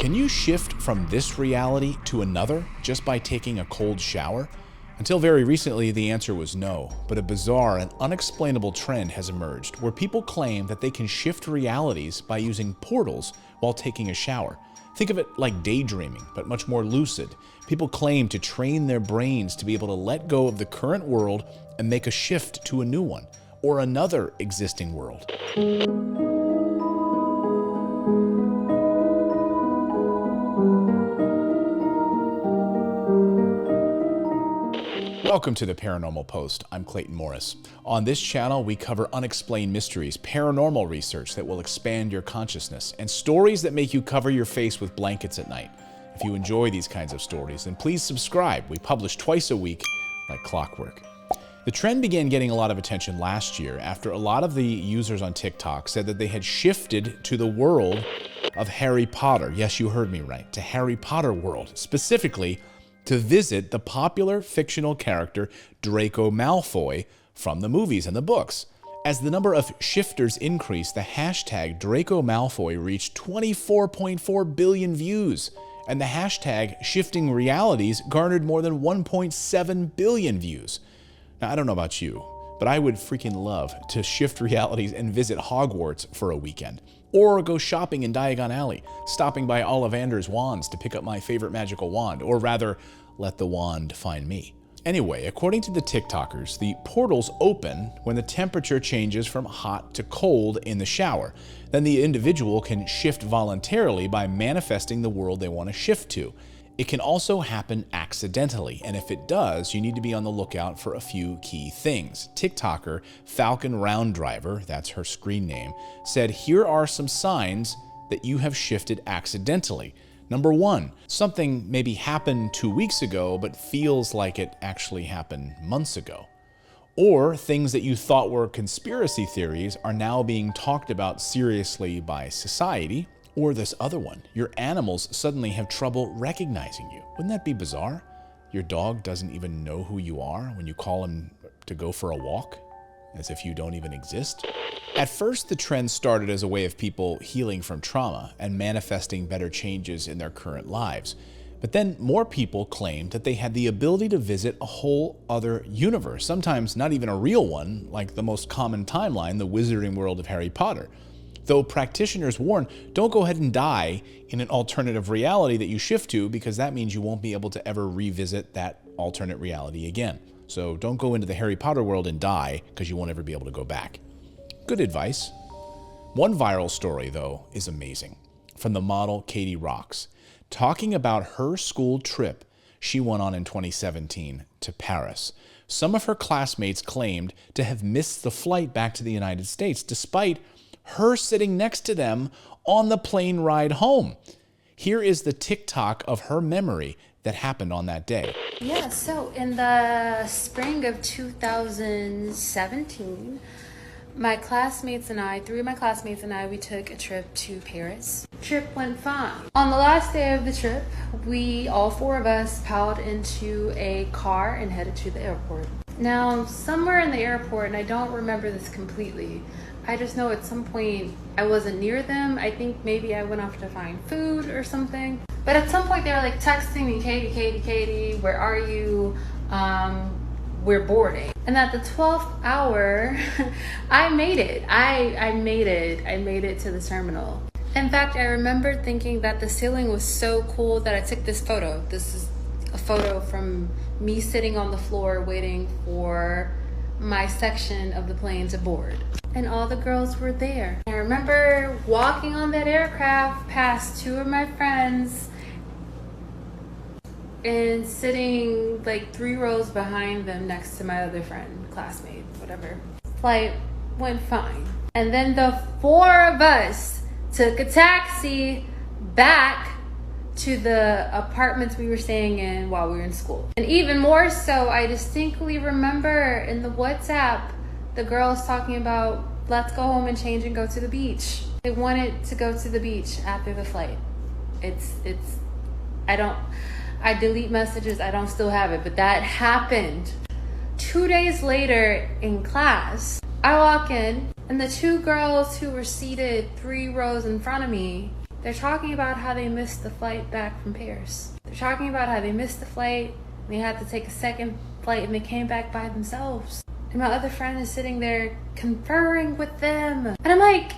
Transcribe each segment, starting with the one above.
Can you shift from this reality to another just by taking a cold shower? Until very recently, the answer was no, but a bizarre and unexplainable trend has emerged where people claim that they can shift realities by using portals while taking a shower. Think of it like daydreaming, but much more lucid. People claim to train their brains to be able to let go of the current world and make a shift to a new one, or another existing world. Welcome to the Paranormal Post. I'm Clayton Morris. On this channel, we cover unexplained mysteries, paranormal research that will expand your consciousness, and stories that make you cover your face with blankets at night. If you enjoy these kinds of stories, then please subscribe. We publish twice a week like clockwork. The trend began getting a lot of attention last year after a lot of the users on TikTok said that they had shifted to the world of Harry Potter. Yes, you heard me right, to Harry Potter world, specifically to visit the popular fictional character Draco Malfoy from the movies and the books. As the number of shifters increased, the hashtag Draco Malfoy reached 24.4 billion views, and the hashtag Shifting Realities garnered more than 1.7 billion views. Now, I don't know about you, but I would freaking love to shift realities and visit Hogwarts for a weekend. Or go shopping in Diagon Alley, stopping by Ollivander's Wands to pick up my favorite magical wand, or rather, let the wand find me. Anyway, according to the TikTokers, the portals open when the temperature changes from hot to cold in the shower. Then the individual can shift voluntarily by manifesting the world they want to shift to. It can also happen accidentally, and if it does, you need to be on the lookout for a few key things. TikToker Falcon Round Driver, that's her screen name, said here are some signs that you have shifted accidentally. Number 1, something maybe happened 2 weeks ago, but feels like it actually happened months ago. Or things that you thought were conspiracy theories are now being talked about seriously by society. Or this other one, your animals suddenly have trouble recognizing you. Wouldn't that be bizarre? Your dog doesn't even know who you are when you call him to go for a walk, as if you don't even exist. At first, the trend started as a way of people healing from trauma and manifesting better changes in their current lives. But then more people claimed that they had the ability to visit a whole other universe, sometimes not even a real one, like the most common timeline, the wizarding world of Harry Potter. Though practitioners warn, don't go ahead and die in an alternative reality that you shift to, because that means you won't be able to ever revisit that alternate reality again. So don't go into the Harry Potter world and die, because you won't ever be able to go back. Good advice. One viral story, though, is amazing. From the model Katie Rocks, talking about her school trip she went on in 2017 to Paris. Some of her classmates claimed to have missed the flight back to the United States, despite her sitting next to them on the plane ride home. Here is the TikTok of her memory that happened on that day. Yeah, so in the spring of 2017, my classmates and I, 3 of my classmates and I, we took a trip to Paris. Trip went fine. On the last day of the trip, all 4 of us piled into a car and headed to the airport. Now, somewhere in the airport, and I don't remember this completely, I just know at some point I wasn't near them. I think maybe I went off to find food or something. But at some point they were like texting me, Katie, where are you? We're boarding. And at the 12th hour, I made it. I made it to the terminal. In fact, I remember thinking that the ceiling was so cool that I took this photo. This is a photo from me sitting on the floor waiting for my section of the plane to board. And all the girls were there. I remember walking on that aircraft past 2 of my friends and sitting like 3 rows behind them next to my other friend, classmate, whatever. Flight went fine. And then the 4 of us took a taxi back to the apartments we were staying in while we were in school. And even more so, I distinctly remember in the WhatsApp, the girls talking about, let's go home and change and go to the beach. They wanted to go to the beach after the flight. I delete messages, I don't still have it, but that happened. 2 days later in class, I walk in and the 2 girls who were seated 3 rows in front of me They're talking about how they missed the flight back from Paris. They're talking about how they missed the flight, they had to take a second flight, and they came back by themselves. And my other friend is sitting there conferring with them. And I'm like,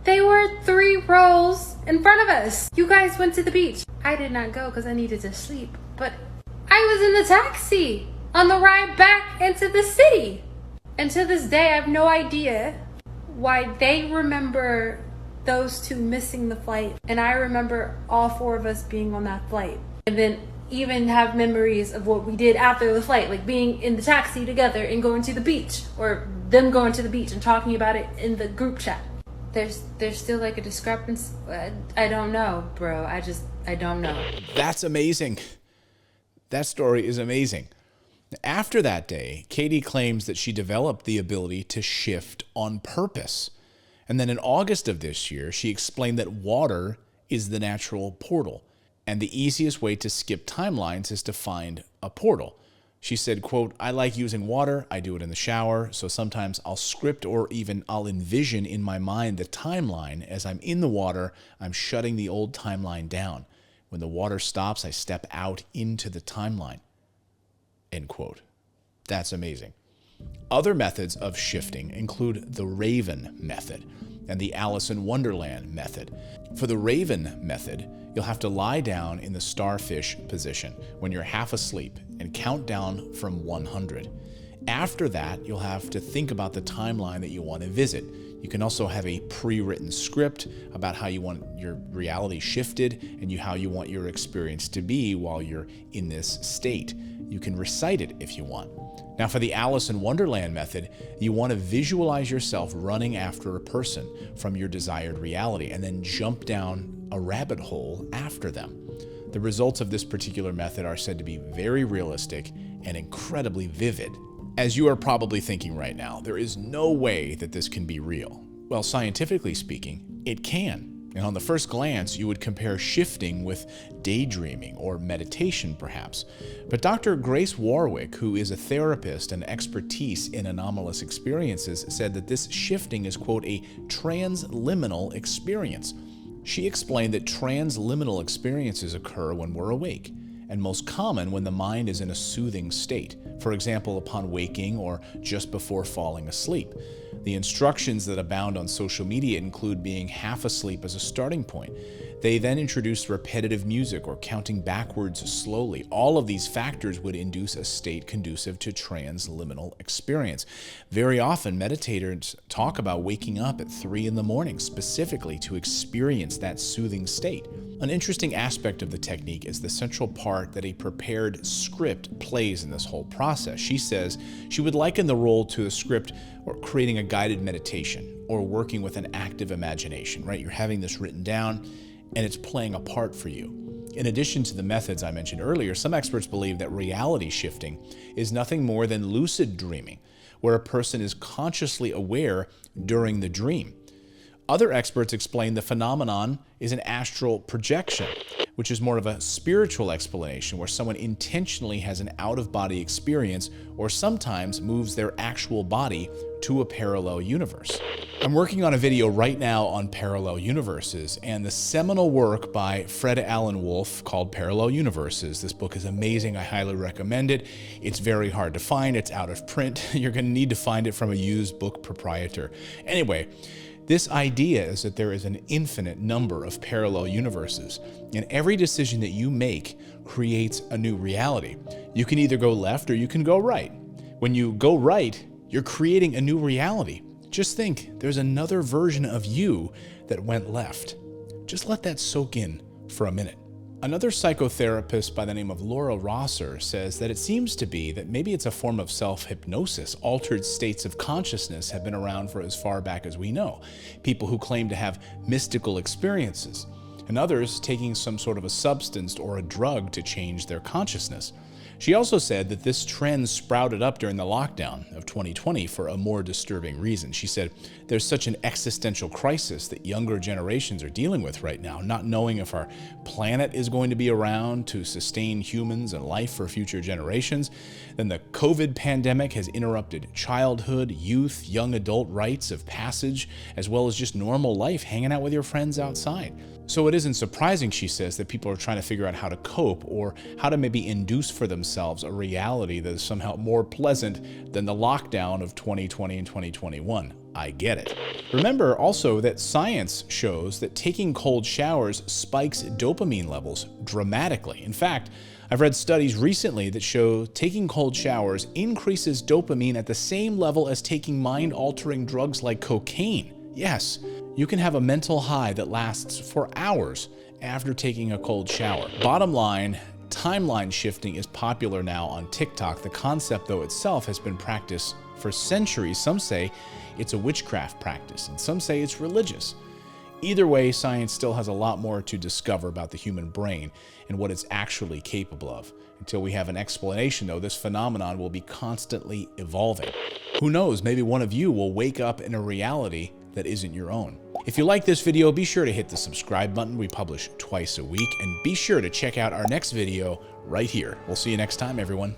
they were 3 rows in front of us. You guys went to the beach. I did not go because I needed to sleep. But I was in the taxi on the ride back into the city. And to this day, I have no idea why they remember those 2 missing the flight. And I remember all 4 of us being on that flight. And then even have memories of what we did after the flight, like being in the taxi together and going to the beach, or them going to the beach and talking about it in the group chat. There's still like a discrepancy. I don't know, bro. I don't know. That's amazing. That story is amazing. After that day, Katie claims that she developed the ability to shift on purpose. And then in August of this year, she explained that water is the natural portal. And the easiest way to skip timelines is to find a portal. She said, quote, I like using water. I do it in the shower. So sometimes I'll script or even I'll envision in my mind the timeline. As I'm in the water, I'm shutting the old timeline down. When the water stops, I step out into the timeline. End quote. That's amazing. Other methods of shifting include the Raven method and the Alice in Wonderland method. For the Raven method, you'll have to lie down in the starfish position when you're half asleep and count down from 100. After that, you'll have to think about the timeline that you want to visit. You can also have a pre-written script about how you want your reality shifted and how you want your experience to be while you're in this state. You can recite it if you want. Now, for the Alice in Wonderland method, you want to visualize yourself running after a person from your desired reality and then jump down a rabbit hole after them. The results of this particular method are said to be very realistic and incredibly vivid. As you are probably thinking right now, there is no way that this can be real. Well, scientifically speaking, it can. And on the first glance, you would compare shifting with daydreaming or meditation, perhaps. But Dr. Grace Warwick, who is a therapist and expertise in anomalous experiences, said that this shifting is, quote, a transliminal experience. She explained that transliminal experiences occur when we're awake, and most common when the mind is in a soothing state, for example, upon waking or just before falling asleep. The instructions that abound on social media include being half asleep as a starting point. They then introduce repetitive music or counting backwards slowly. All of these factors would induce a state conducive to transliminal experience. Very often, meditators talk about waking up at 3 in the morning specifically to experience that soothing state. An interesting aspect of the technique is the central part that a prepared script plays in this whole process. She says she would liken the role to a script or creating a guided meditation or working with an active imagination, right? You're having this written down and it's playing a part for you. In addition to the methods I mentioned earlier, some experts believe that reality shifting is nothing more than lucid dreaming, where a person is consciously aware during the dream. Other experts explain the phenomenon is an astral projection, which is more of a spiritual explanation where someone intentionally has an out-of-body experience or sometimes moves their actual body to a parallel universe. I'm working on a video right now on parallel universes, and the seminal work by Fred Alan Wolf called Parallel Universes. This book is amazing. I highly recommend it. It's very hard to find. It's out of print. You're going to need to find it from a used book proprietor. Anyway, this idea is that there is an infinite number of parallel universes, and every decision that you make creates a new reality. You can either go left or you can go right. When you go right, you're creating a new reality. Just think, there's another version of you that went left. Just let that soak in for a minute. Another psychotherapist by the name of Laura Rosser says that it seems to be that maybe it's a form of self-hypnosis. Altered states of consciousness have been around for as far back as we know. People who claim to have mystical experiences, and others taking some sort of a substance or a drug to change their consciousness. She also said that this trend sprouted up during the lockdown of 2020 for a more disturbing reason. She said, there's such an existential crisis that younger generations are dealing with right now, not knowing if our planet is going to be around to sustain humans and life for future generations. Then the COVID pandemic has interrupted childhood, youth, young adult rites of passage, as well as just normal life, hanging out with your friends outside. So it isn't surprising, she says, that people are trying to figure out how to cope or how to maybe induce for themselves a reality that is somehow more pleasant than the lockdown of 2020 and 2021. I get it. Remember also that science shows that taking cold showers spikes dopamine levels dramatically. In fact, I've read studies recently that show taking cold showers increases dopamine at the same level as taking mind-altering drugs like cocaine. Yes, you can have a mental high that lasts for hours after taking a cold shower. Bottom line, timeline shifting is popular now on TikTok. The concept, though, itself has been practiced for centuries. Some say it's a witchcraft practice, and some say it's religious. Either way, science still has a lot more to discover about the human brain and what it's actually capable of. Until we have an explanation, though, this phenomenon will be constantly evolving. Who knows, maybe one of you will wake up in a reality that isn't your own. If you like this video, be sure to hit the subscribe button. We publish twice a week, and be sure to check out our next video right here. We'll see you next time, everyone.